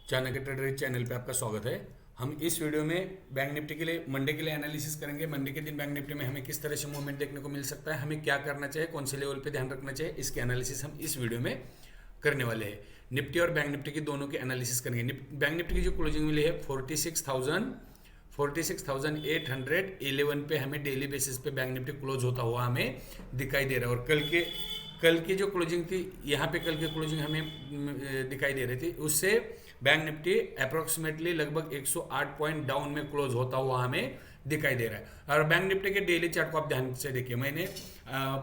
Chanakya trader channel पे आपका स्वागत है। हम इस वीडियो में बैंक निफ्टी के लिए मंडे के लिए एनालिसिस करेंगे। मंडे के दिन बैंक निफ्टी में हमें किस तरह से मूवमेंट देखने को मिल सकता है, हमें क्या करना चाहिए, कौन से लेवल पे ध्यान रखना चाहिए, इसके एनालिसिस हम इस वीडियो में करने वाले हैं। निफ्टी और बैंक निफ्टी की दोनों के एनालिसिस करेंगे। बैंक निफ्टी की जो क्लोजिंग मिली है 46,811 पे हमें डेली बेसिस पे बैंक निफ्टी क्लोज होता हुआ हमें दिखाई दे रहा है। और कल की जो क्लोजिंग थी, यहाँ पे कल की क्लोजिंग हमें दिखाई दे रही थी, उससे बैंक निफ्टी अप्रोक्सीमेटली लगभग 108 पॉइंट डाउन में क्लोज होता हुआ हमें दिखाई दे रहा है। और बैंक निफ्टी के डेली चार्ट को आप ध्यान से देखिए। मैंने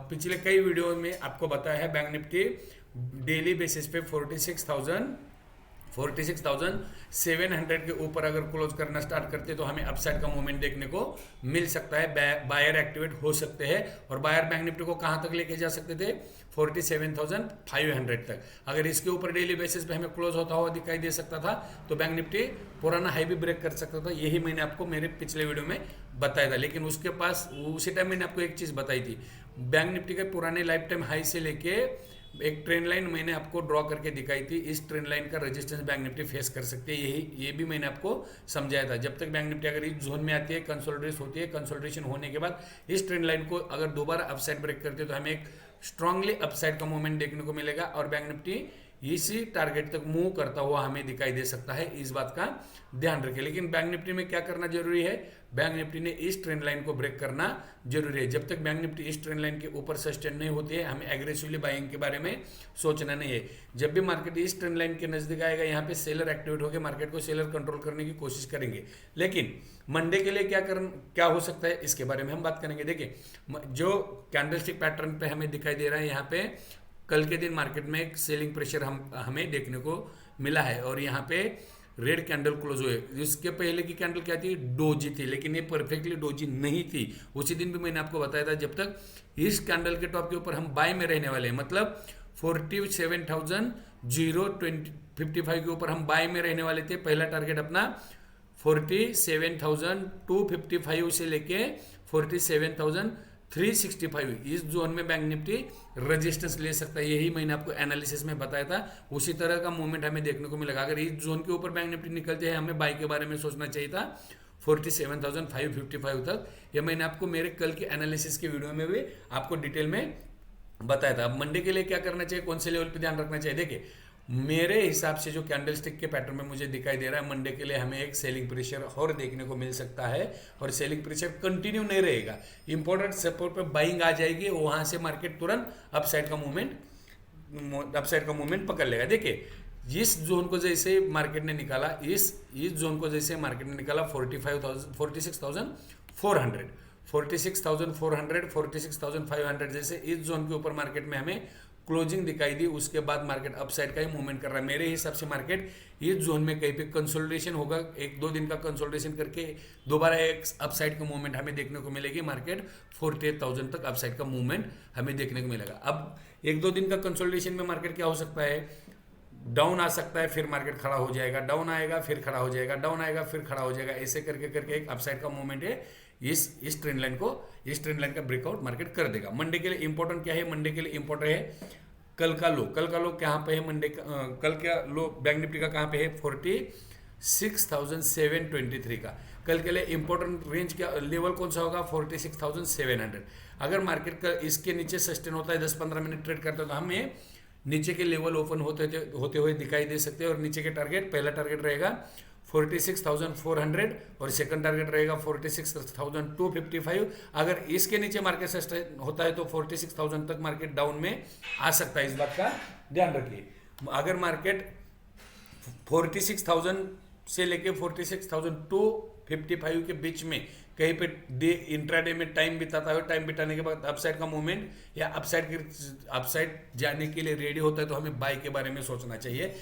पिछले कई वीडियो में आपको बताया है बैंक निफ्टी डेली बेसिस पे 46,700 के ऊपर अगर क्लोज करना स्टार्ट करते तो हमें अपसाइड का मूवमेंट देखने को मिल सकता है। बायर एक्टिवेट हो सकते हैं और बायर बैंक निफ्टी को कहां तक लेके जा सकते थे, 47,500 तक। अगर इसके ऊपर डेली बेसिस पे हमें क्लोज होता हुआ दिखाई दे सकता था तो बैंक निफ्टी पुराना हाई भी ब्रेक कर सकता था। यही मैंने आपको मेरे पिछले वीडियो में बताया था। लेकिन उसके पास उसी टाइम मैंने आपको एक चीज़ बताई थी, बैंक निफ्टी के पुराने लाइफ टाइम हाई से लेके एक ट्रेंड लाइन मैंने आपको ड्रॉ करके दिखाई थी। इस ट्रेंड लाइन का रेजिस्टेंस बैंक निफ्टी फेस कर सकती है, ये भी मैंने आपको समझाया था। जब तक बैंक निफ्टी अगर इस जोन में आती है, कंसोलिडेट होती है, कंसोलिडेशन होने के बाद इस ट्रेंड लाइन को अगर दोबारा अपसाइड ब्रेक करती है तो हमें एक स्ट्रांगली अपसाइड का मूवमेंट देखने को मिलेगा और बैंक निफ्टी इसी टारगेट तक मूव करता हुआ हमें दिखाई दे सकता है। इस बात का ध्यान रखें। लेकिन बैंक निफ्टी में क्या करना जरूरी है, बैंक निफ्टी ने इस ट्रेंड लाइन को ब्रेक करना जरूरी है। जब तक बैंक निफ्टी इस ट्रेंड लाइन के ऊपर सस्टेन नहीं होती है, हमें एग्रेसिवली बाइंग के बारे में सोचना नहीं है। जब भी मार्केट इस ट्रेंड लाइन के नजदीक आएगा, यहाँ पे सेलर एक्टिवेट होकर मार्केट को सेलर कंट्रोल करने की कोशिश करेंगे। लेकिन मंडे के लिए क्या हो सकता है, इसके बारे में हम बात करेंगे। देखिए, जो कैंडलस्टिक पैटर्न पे हमें दिखाई दे रहा है, यहाँ पे कल के दिन मार्केट में एक सेलिंग प्रेशर हमें देखने को मिला है और यहाँ पे रेड कैंडल क्लोज हुए। इसके पहले की कैंडल क्या थी, डोजी थी, लेकिन ये परफेक्टली डोजी नहीं थी। उसी दिन भी मैंने आपको बताया था, जब तक इस कैंडल के टॉप के ऊपर हम बाय में रहने वाले हैं, मतलब 47,055 के ऊपर हम बाय में रहने वाले थे। पहला टारगेट अपना 47,255 से लेके 47,365, इस जोन में बैंक निफ्टी रेजिस्टेंस ले सकता है। यही मैंने आपको एनालिसिस में बताया था। उसी तरह का मूवमेंट हमें देखने को मिलेगा। अगर इस जोन के ऊपर बैंक निफ्टी निकलते हैं, हमें बाई के बारे में सोचना चाहिए था 47,555 तक। यह मैंने आपको मेरे कल के एनालिसिस के वीडियो में भी आपको डिटेल में बताया था। अब मंडे के लिए क्या करना चाहिए, कौन से लेवल पे ध्यान रखना चाहिए। देखिए, मेरे हिसाब से जो कैंडलस्टिक के पैटर्न में मुझे दिखाई दे रहा है, मंडे के लिए हमें एक सेलिंग प्रेशर और देखने को मिल सकता है और सेलिंग प्रेशर कंटिन्यू नहीं रहेगा। इंपॉर्टेंट सपोर्ट पे बाइंग आ जाएगी, वहां से मार्केट तुरंत अपसाइड का मूवमेंट पकड़ लेगा। देखिए, इस जोन को जैसे मार्केट ने निकाला, इस जोन को जैसे मार्केट ने निकाला 46,400 46,500 जैसे इस जोन के ऊपर मार्केट में हमें क्लोजिंग दिखाई दी, उसके बाद मार्केट अपसाइड का ही मूवमेंट कर रहा है। मेरे हिसाब से मार्केट इस जोन में कहीं पे कंसोलिडेशन होगा, एक दो दिन का कंसोलिडेशन करके दोबारा एक अपसाइड का मूवमेंट हमें देखने को मिलेगी। मार्केट 48,000 तक अपसाइड का मूवमेंट हमें देखने को मिलेगा। अब एक दो दिन का कंसोलिडेशन में मार्केट क्या हो सकता है, डाउन आ सकता है, फिर मार्केट खड़ा हो जाएगा, डाउन आएगा फिर खड़ा हो जाएगा, डाउन आएगा फिर खड़ा हो जाएगा। ऐसे करके करके एक अपसाइड का मूवमेंट है, इस ट्रेंड लाइन का ब्रेकआउट मार्केट कर देगा। मंडे के लिए इंपॉर्टेंट क्या है, मंडे के लिए इंपॉर्टेंट है कल का लो कहाँ पे है, मंडे का कल का लो बैंक निफ्टी का कहाँ पे है, 46,723 का। कल के लिए इंपॉर्टेंट रेंज क्या लेवल कौन सा होगा, 46,700। अगर मार्केट का इसके नीचे सस्टेन होता है, 10-15 मिनट ट्रेड करता है तो हमें नीचे के लेवल ओपन होते हुए दिखाई दे सकते हैं। और नीचे के टारगेट, पहला टारगेट रहेगा 46,400 और सेकंड टारगेट रहेगा 46,255। अगर इसके नीचे मार्केट सस्टेन होता है तो 46,000 तक मार्केट डाउन में आ सकता है। इस बात का ध्यान रखिए। अगर मार्केट 46,000 से लेके 46,255 के बीच में कहीं पे इंट्राडे में टाइम बिताता है, टाइम बिताने के बाद अपसाइड का मूवमेंट या अपसाइड जाने के लिए रेडी होता है तो हमें बाई के बारे में सोचना चाहिए।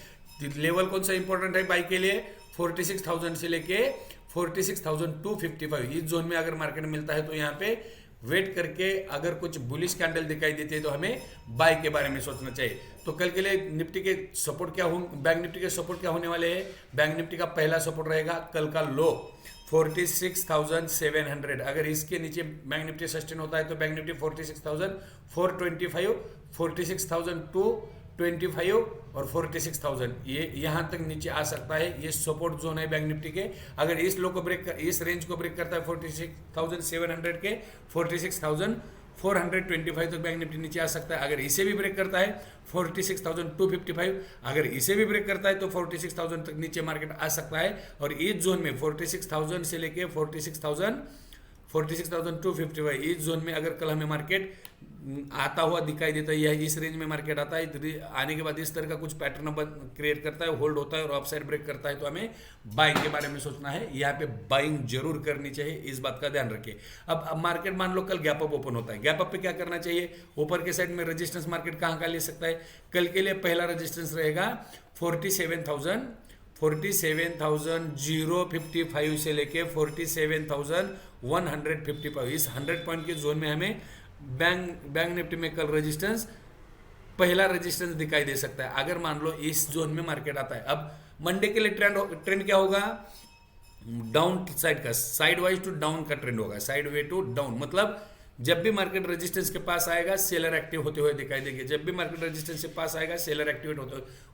लेवल कौन सा इंपॉर्टेंट है बाई के लिए, 46,000 से लेके 46,255, इस जोन में अगर मार्केट मिलता है तो यहाँ पे वेट करके अगर कुछ बुलिश कैंडल दिखाई देती है तो हमें बाय के बारे में सोचना चाहिए। तो कल के लिए निफ्टी के सपोर्ट बैंक निफ्टी के सपोर्ट क्या होने वाले हैं, बैंक निफ्टी का पहला सपोर्ट रहेगा कल का लो 46,700। अगर इसके नीचे बैंक निफ्टी सस्टेन होता है तो बैंक निफ्टी 46,425, 25 और 46,000 ये यहाँ तक नीचे आ सकता है। ये सपोर्ट जोन है बैंक निफ्टी के। अगर इस लो को ब्रेक इस रेंज को ब्रेक करता है 46,700 के 46,425 तक बैंक निफ्टी नीचे आ सकता है। अगर इसे भी ब्रेक करता है 46,255, अगर इसे भी ब्रेक करता है तो 46,000 तक नीचे मार्केट आ सकता है। और इस जोन में 46,000 से लेके 46,255 इस जोन में अगर कल हमें मार्केट आता हुआ दिखाई देता है, इस रेंज में मार्केट आता है, आने के बाद इस तरह का कुछ पैटर्न क्रिएट करता है, होल्ड होता है और अपसाइड ब्रेक करता है, तो हमें बाइंग के बारे में सोचना है। यहाँ पे बाइंग जरूर करनी चाहिए, इस बात का ध्यान रखिए। अब मार्केट मान लो कल गैप अप ओपन होता है, गैप अप पे क्या करना चाहिए? ऊपर के साइड में रेजिस्टेंस मार्केट कहाँ का ले सकता है? कल के लिए पहला रेजिस्टेंस रहेगा 47,055 से लेके 47,155। इस 100 पॉइंट के जोन में हमें बैंक निफ्टी में कल रेजिस्टेंस, पहला रेजिस्टेंस दिखाई दे सकता है, अगर मान लो इस जोन में मार्केट आता है। अब मंडे के लिए ट्रेंड क्या होगा? डाउन साइड का, साइड वाइज टू डाउन का ट्रेंड होगा, साइड वे टू डाउन। मतलब जब भी मार्केट रेजिस्टेंस के पास आएगा सेलर एक्टिव होते हुए दिखाई देंगे, जब भी मार्केट रेजिस्टेंस के पास आएगा सेलर एक्टिवेट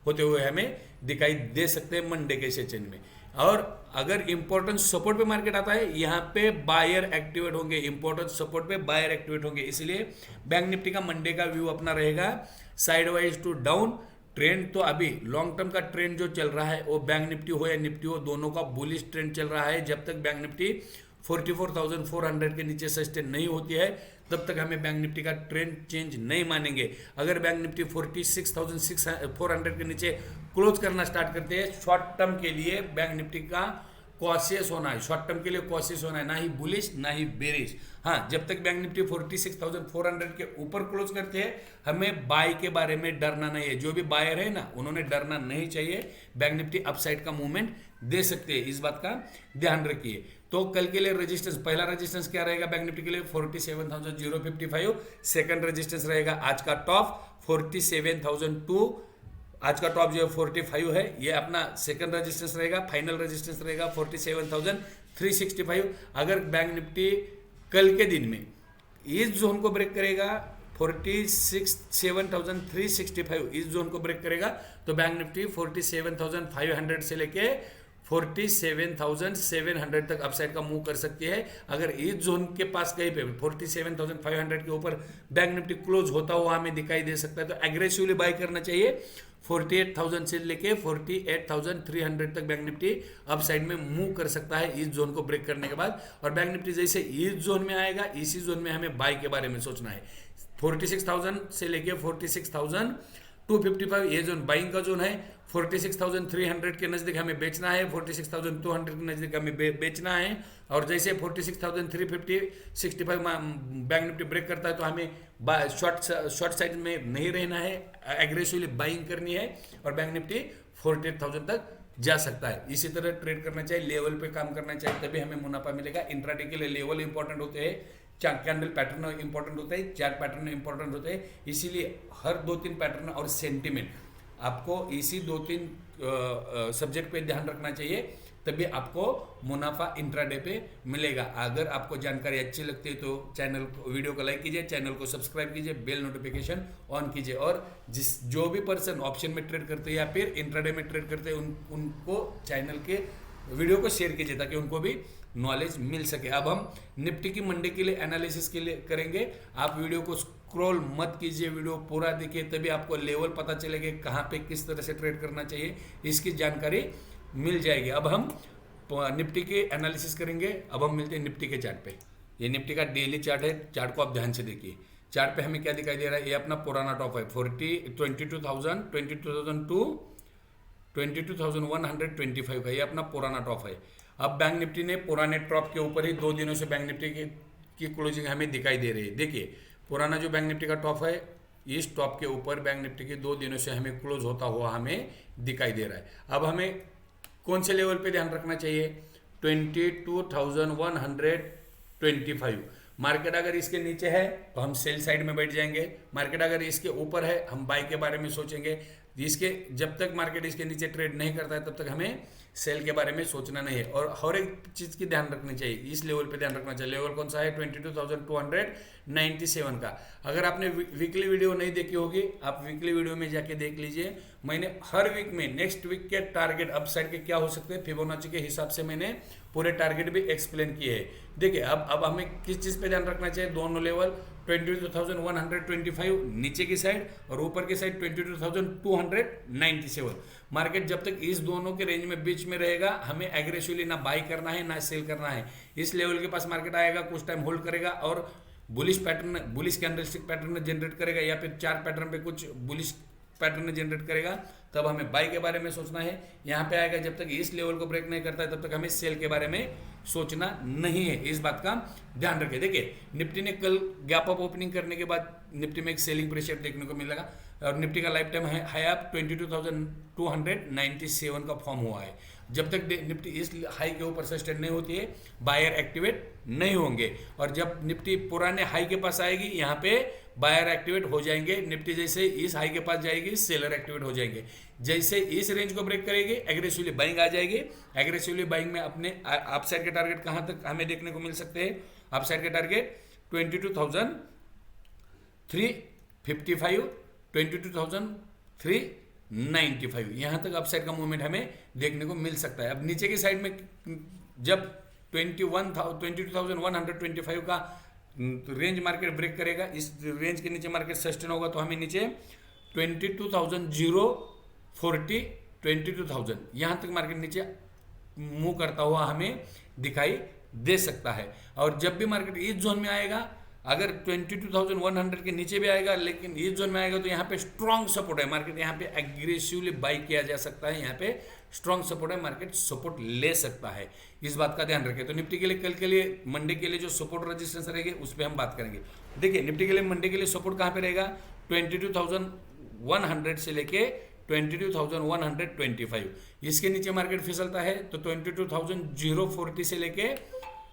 होते हुए हमें दिखाई दे सकते हैं मंडे के सेशन में। और अगर इंपॉर्टेंट सपोर्ट पे मार्केट आता है, यहाँ पे बायर एक्टिवेट होंगे, इंपॉर्टेंट सपोर्ट पे बायर एक्टिवेट होंगे। इसलिए बैंक निफ्टी का मंडे का व्यू अपना रहेगा side wise to down. Trend तो अभी लॉन्ग टर्म का ट्रेंड जो चल रहा है वो बैंक निफ्टी हो या निफ्टी हो, दोनों का बुलिश ट्रेंड चल रहा है। जब तक बैंक निफ्टी 44,400 के नीचे सस्टेन नहीं होती है तब तक हमें बैंक निफ्टी का ट्रेंड चेंज नहीं मानेंगे। अगर बैंक निफ्टी 46,400 के नीचे क्लोज करना स्टार्ट करते हैं, शॉर्ट टर्म के लिए बैंक निफ्टी का कॉशियस होना है, शॉर्ट टर्म के लिए कॉशियस होना है, ना ही बुलिश ना ही बेरिश। हाँ, जब तक बैंक निफ्टी 46,400 के ऊपर क्लोज करते हैं हमें बाय के बारे में डरना नहीं है। जो भी बायर है ना, उन्होंने डरना नहीं चाहिए, बैंक निफ्टी अपसाइड का मूवमेंट दे सकते हैं, इस बात का ध्यान रखिए। तो कल के लिए रेजिस्टेंस, पहला रेजिस्टेंस क्या रहेगा बैंक निफ्टी के लिए? 47,055। सेकंड रेजिस्टेंस रहेगा आज का टॉप 47,002। आज का टॉप जो है 45 है, ये अपना सेकंड रेजिस्टेंस रहेगा। फाइनल रेजिस्टेंस रहेगा 47,365। अगर बैंक निफ्टी कल के दिन में इस जोन को ब्रेक करेगा 47,365, इस जोन को ब्रेक करेगा तो बैंक निफ्टी 47,500 से लेके 47,700 तक अपसाइड का मूव कर सकती है। अगर इस जोन के पास कहीं पे 47,500 के ऊपर बैंक निफ्टी क्लोज होता हुआ हमें दिखाई दे सकता है तो एग्रेसिवली बाय करना चाहिए। 48,000 से लेके 48,300 तक बैंक निफ्टी अपसाइड में मूव कर सकता है इस जोन को ब्रेक करने के बाद। और बैंक निफ्टी जैसे इस जोन में आएगा, इसी जोन में हमें बाय के बारे में सोचना है। 46,000 से लेके 46,255 ये जोन बाइंग का जोन है। 46,300 के नज़दीक हमें बेचना है, 46,200 के नज़दीक हमें बेचना है। और जैसे 46,365 बैंक निफ्टी ब्रेक करता है तो हमें शॉर्ट साइड में नहीं रहना है, एग्रेसिवली बाइंग करनी है और बैंक निफ्टी 48,000 तक जा सकता है। इसी तरह ट्रेड करना चाहिए, लेवल पे काम करना चाहिए, तभी हमें मुनाफा मिलेगा। इंट्राडे के लिए लेवल इंपॉर्टेंट होते हैं, कैंडल पैटर्न इंपॉर्टेंट होता है, चार्ट पैटर्न इंपॉर्टेंट होते हैं। इसीलिए हर 2-3 पैटर्न और सेंटिमेंट आपको इसी 2-3 सब्जेक्ट पे ध्यान रखना चाहिए, तभी आपको मुनाफा इंट्राडे पे मिलेगा। अगर आपको जानकारी अच्छी लगती है तो चैनल को, वीडियो को लाइक कीजिए, चैनल को सब्सक्राइब कीजिए, बेल नोटिफिकेशन ऑन कीजिए। और जो भी पर्सन ऑप्शन में ट्रेड करते हैं या फिर इंट्राडे में ट्रेड करते हैं उनको चैनल के वीडियो को शेयर कीजिए ताकि उनको भी नॉलेज मिल सके। अब हम निफ्टी की मंडे के लिए एनालिसिस के लिए करेंगे। आप वीडियो को स्क्रॉल मत कीजिए, वीडियो पूरा देखिए, तभी आपको लेवल पता चलेगा कहाँ पे किस तरह से ट्रेड करना चाहिए, इसकी जानकारी मिल जाएगी। अब हम निफ्टी के एनालिसिस करेंगे। अब हम मिलते हैं निफ्टी के चार्ट पे। ये निफ्टी का डेली चार्ट है, चार्ट को आप ध्यान से देखिए। चार्ट पे हमें क्या दिखाई दे रहा है? ये अपना पुराना टॉप है 22,125 का, ये अपना पुराना टॉप है। अब बैंक निफ्टी ने पुराने टॉप के ऊपर ही 2 दिनों से बैंक निफ्टी की क्लोजिंग हमें दिखाई दे रही है। देखिए पुराना जो बैंक निफ्टी का टॉप है, इस टॉप के ऊपर बैंक निफ्टी की 2 दिनों से हमें क्लोज होता हुआ हमें दिखाई दे रहा है। अब हमें कौन से लेवल पे ध्यान रखना चाहिए? 22,125। मार्केट अगर इसके नीचे है तो हम सेल साइड में बैठ जाएंगे, मार्केट अगर इसके ऊपर है हम बाय के बारे में सोचेंगे। इसके जब तक मार्केट इसके नीचे ट्रेड नहीं करता है तब तक हमें सेल के बारे में सोचना नहीं है। और हर एक चीज़ की ध्यान रखनी चाहिए, इस लेवल पे ध्यान रखना चाहिए। लेवल कौन सा है? 22,297 का। अगर आपने वीकली वीडियो नहीं देखी होगी, आप वीकली वीडियो में जाके देख लीजिए। मैंने हर वीक में नेक्स्ट वीक के टारगेट अपसाइड के क्या हो सकते हैं फिबोनाची के हिसाब से मैंने पूरे टारगेट भी एक्सप्लेन किए हैं। देखिए अब हमें किस चीज़ पे ध्यान रखना चाहिए? दोनों लेवल 22,125 नीचे की साइड और ऊपर की साइड 22,297। मार्केट जब तक इस दोनों के रेंज में बीच में रहेगा, हमें एग्रेसिवली ना बाई करना है ना सेल करना है। इस लेवल के पास मार्केट आएगा, कुछ टाइम होल्ड करेगा और bullish pattern, bullish candlestick pattern generate करेगा या फिर चार पैटर्न पे कुछ बुलिश पैटर्न जनरेट करेगा, तब हमें बाई के बारे में सोचना है। यहाँ पे आएगा, जब तक इस लेवल को ब्रेक नहीं करता है तब तक हमें सेल के बारे में सोचना नहीं है। इस बात का ध्यान रखें। देखिए निफ्टी ने कल गैप अप ओपनिंग करने के बाद निफ्टी में एक सेलिंग प्रेशर देखने को मिलेगा और निफ्टी का लाइफ टाइम हाई अप 22,297 का फॉर्म हुआ है। जब तक निफ्टी इस हाई के ऊपर सस्टेन नहीं होती है, बायर एक्टिवेट नहीं होंगे। और जब निफ्टी पुराने हाई के पास आएगी, यहाँ पे बायर एक्टिवेट हो जाएंगे। निफ्टी जैसे इस हाई के पास जाएगी, सेलर एक्टिवेट हो जाएंगे। जैसे इस रेंज को ब्रेक करेगी, एग्रेसिवली बाइंग आ जाएगी। एग्रेसिवली बाइंग में अपने अपसाइड के टारगेट कहाँ तक हमें देखने को मिल सकते हैं? अपसाइड के टारगेट 22,355, 22,395, यहाँ तक अपसाइड का मूवमेंट हमें देखने को मिल सकता है। अब नीचे की साइड में जब 22,125 का रेंज मार्केट ब्रेक करेगा, इस रेंज के नीचे मार्केट सस्टेन होगा, तो हमें नीचे 22,040, 22,000 यहाँ तक मार्केट नीचे मूव करता हुआ हमें दिखाई दे सकता है। और जब भी मार्केट इस जोन में आएगा, अगर 22,100 के नीचे भी आएगा लेकिन इस जोन में आएगा, तो यहाँ पे स्ट्रॉन्ग सपोर्ट है। मार्केट यहाँ पे एग्रेसिवली बाई किया जा सकता है, यहाँ पे स्ट्रॉन्ग सपोर्ट है, मार्केट सपोर्ट ले सकता है। इस बात का ध्यान रखें। तो निफ्टी के लिए कल के लिए, मंडे के लिए जो सपोर्ट रेजिस्टेंस रहेगी उस पर हम बात करेंगे। देखिए निफ्टी के लिए मंडे के लिए सपोर्ट कहाँ पे रहेगा? 22,100 से लेके 22,125। इसके नीचे मार्केट फिसलता है तो 22,040 से लेके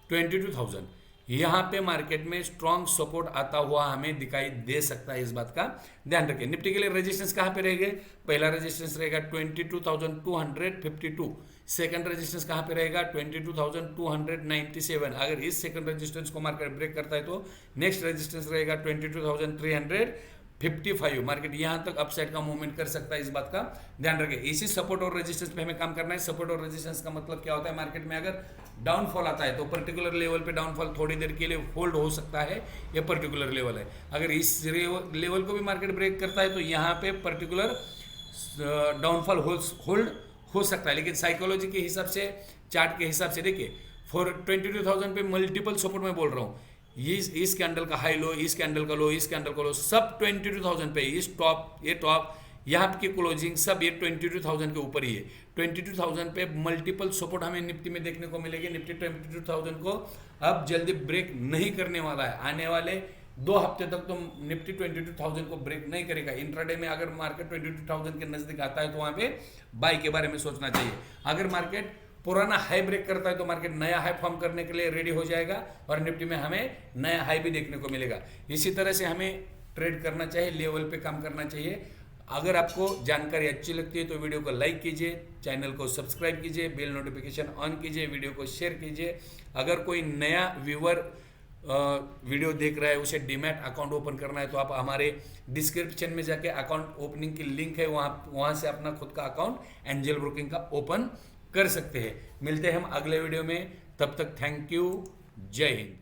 22,000, यहाँ पे मार्केट में स्ट्रॉन्ग सपोर्ट आता हुआ हमें दिखाई दे सकता है। इस बात का ध्यान रखें। निफ्टी के लिए रेजिस्टेंस कहाँ पे रहेंगे? पहला रेजिस्टेंस रहेगा 22,252। सेकंड रेजिस्टेंस कहाँ पे रहेगा? 22,297। अगर इस सेकंड रेजिस्टेंस को मार्केट ब्रेक करता है तो नेक्स्ट रेजिस्टेंस रहेगा 22,355। मार्केट यहाँ तक अपसाइड का मूवमेंट कर सकता है। इस बात का ध्यान रखें। इसी सपोर्ट और रेजिस्टेंस पे हमें काम करना है। सपोर्ट और रेजिस्टेंस का मतलब क्या होता है? मार्केट में अगर डाउनफॉल आता है तो पर्टिकुलर लेवल पे डाउनफॉल थोड़ी देर के लिए होल्ड हो सकता है, ये पर्टिकुलर लेवल है। अगर इस लेवल को भी मार्केट ब्रेक करता है तो यहाँ पे पर्टिकुलर डाउनफॉल होल्ड हो सकता है। लेकिन साइकोलॉजी के हिसाब से, चार्ट के हिसाब से देखिए, फॉर 22,000 पे मल्टीपल सपोर्ट में बोल रहा हूँ। इस कैंडल का हाई लो, इस कैंडल का लो, इस कैंडल का लो, सब 22,000 पे। इस टॉप, ये टॉप, यहाँ की क्लोजिंग, सब ये 22,000 के ऊपर ही है। 22,000 पे मल्टीपल सपोर्ट हमें निफ्टी में देखने को मिलेगी। निफ्टी 22,000 को अब जल्दी ब्रेक नहीं करने वाला है। आने वाले 2 हफ्ते तक तो निफ्टी 22,000 को ब्रेक नहीं करेगा। इंट्राडे में अगर मार्केट 22,000 के नजदीक आता है तो वहाँ पे बाई के बारे में सोचना चाहिए। अगर मार्केट पुराना हाई ब्रेक करता है तो मार्केट नया हाई फॉर्म करने के लिए रेडी हो जाएगा और निफ्टी में हमें नया हाई भी देखने को मिलेगा। इसी तरह से हमें ट्रेड करना चाहिए, लेवल पे काम करना चाहिए। अगर आपको जानकारी अच्छी लगती है तो वीडियो को लाइक कीजिए, चैनल को सब्सक्राइब कीजिए, बेल नोटिफिकेशन ऑन कीजिए, वीडियो को शेयर कीजिए। अगर कोई नया व्यूअर वीडियो देख रहा है, उसे डीमैट अकाउंट ओपन करना है तो आप हमारे डिस्क्रिप्शन में जाके अकाउंट ओपनिंग की लिंक है, वहाँ से अपना खुद का अकाउंट एंजल ब्रोकिंग का ओपन कर सकते हैं। मिलते हैं हम अगले वीडियो में, तब तक थैंक यू, जय हिंद।